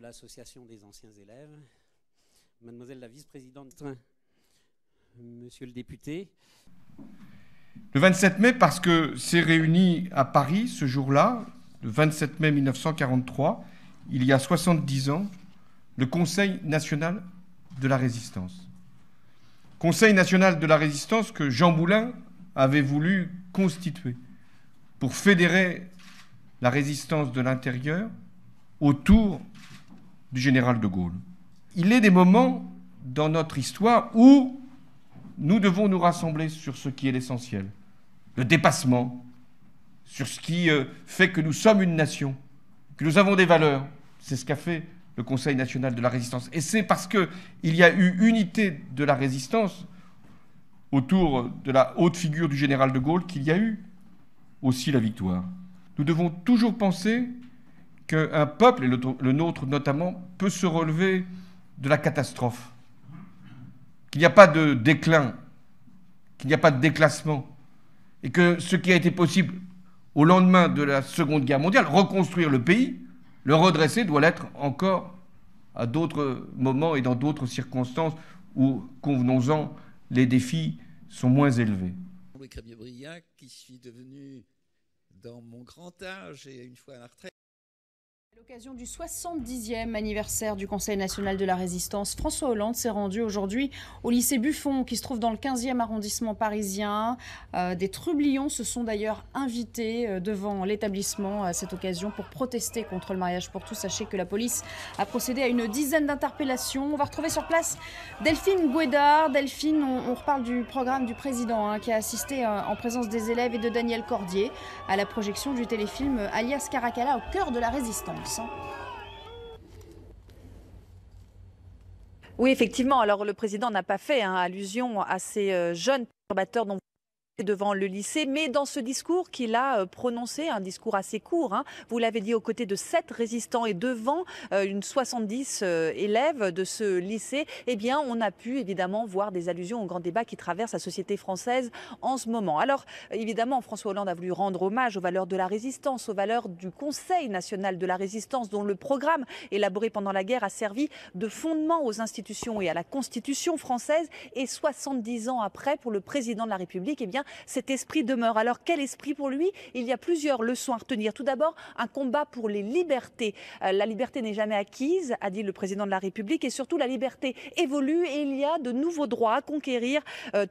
l'association des anciens élèves, mademoiselle la vice-présidente, monsieur le député. Le 27 mai, parce que s'est réuni à Paris ce jour-là, le 27 mai 1943, il y a 70 ans, le Conseil national de la résistance. Conseil national de la résistance que Jean Moulin avait voulu constituer pour fédérer la résistance de l'intérieur autour du général de Gaulle. Il est des moments dans notre histoire où nous devons nous rassembler sur ce qui est l'essentiel, le dépassement, sur ce qui fait que nous sommes une nation, que nous avons des valeurs. C'est ce qu'a fait le Conseil national de la résistance. Et c'est parce qu'il y a eu unité de la résistance autour de la haute figure du général de Gaulle qu'il y a eu aussi la victoire. Nous devons toujours penser qu'un peuple, et le nôtre notamment, peut se relever de la catastrophe, qu'il n'y a pas de déclin, qu'il n'y a pas de déclassement, et que ce qui a été possible au lendemain de la Seconde Guerre mondiale, reconstruire le pays, le redresser, doit l'être encore à d'autres moments et dans d'autres circonstances où, convenons-en, les défis sont moins élevés. Louis Crémieux-Briac, qui suis devenu, dans mon grand âge et une fois à la retraite, À l'occasion du 70e anniversaire du Conseil national de la résistance, François Hollande s'est rendu aujourd'hui au lycée Buffon, qui se trouve dans le 15e arrondissement parisien. Des trublions se sont d'ailleurs invités devant l'établissement à cette occasion pour protester contre le mariage pour tous. Sachez que la police a procédé à une dizaine d'interpellations. On va retrouver sur place Delphine Guédard. Delphine, on reparle du programme du président qui a assisté en présence des élèves et de Daniel Cordier à la projection du téléfilm Alias Caracalla au cœur de la résistance. Oui, effectivement. Alors, le président n'a pas fait allusion à ces jeunes perturbateurs dont devant le lycée, mais dans ce discours qu'il a prononcé, un discours assez court, vous l'avez dit, aux côtés de 7 résistants et devant une 70 élèves de ce lycée, eh bien, on a pu évidemment voir des allusions au grand débat qui traverse la société française en ce moment. Alors, évidemment, François Hollande a voulu rendre hommage aux valeurs de la résistance, aux valeurs du Conseil national de la résistance, dont le programme élaboré pendant la guerre a servi de fondement aux institutions et à la Constitution française. Et 70 ans après, pour le président de la République, eh bien, cet esprit demeure. Alors, quel esprit pour lui? Il y a plusieurs leçons à retenir. Tout d'abord, un combat pour les libertés. La liberté n'est jamais acquise, a dit le président de la République, et surtout la liberté évolue et il y a de nouveaux droits à conquérir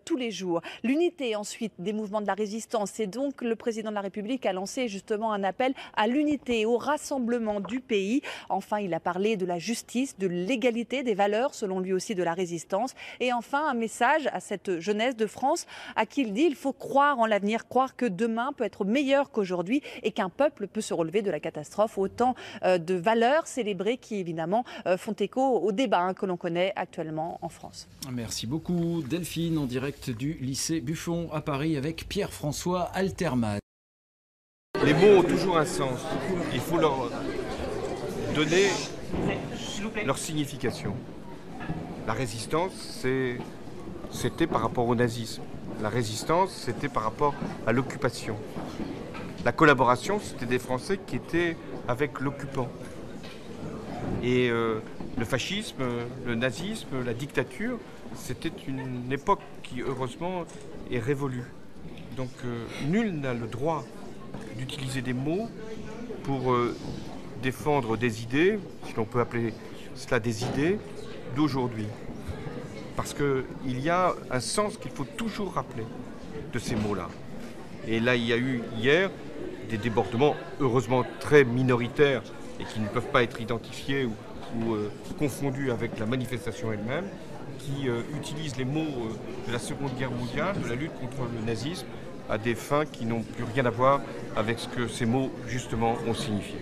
tous les jours. L'unité ensuite des mouvements de la résistance, et donc le président de la République a lancé justement un appel à l'unité et au rassemblement du pays. Enfin, il a parlé de la justice, de l'égalité, des valeurs, selon lui aussi, de la résistance. Et enfin, un message à cette jeunesse de France à qui il dit: il faut croire en l'avenir, croire que demain peut être meilleur qu'aujourd'hui et qu'un peuple peut se relever de la catastrophe. Autant de valeurs célébrées qui, évidemment, font écho au débat que l'on connaît actuellement en France. Merci beaucoup, Delphine, en direct du lycée Buffon à Paris avec Pierre-François Altermat. Les mots ont toujours un sens. Il faut leur donner leur signification. La résistance, c'était par rapport au nazisme. La résistance, c'était par rapport à l'occupation. La collaboration, c'était des Français qui étaient avec l'occupant. Et le fascisme, le nazisme, la dictature, c'était une époque qui, heureusement, est révolue. Donc nul n'a le droit d'utiliser des mots pour défendre des idées, si l'on peut appeler cela des idées, d'aujourd'hui. Parce qu'il y a un sens qu'il faut toujours rappeler de ces mots-là. Et là, il y a eu hier des débordements, heureusement très minoritaires, et qui ne peuvent pas être identifiés ou confondus avec la manifestation elle-même, qui utilisent les mots de la Seconde Guerre mondiale, de la lutte contre le nazisme, à des fins qui n'ont plus rien à voir avec ce que ces mots, justement, ont signifié.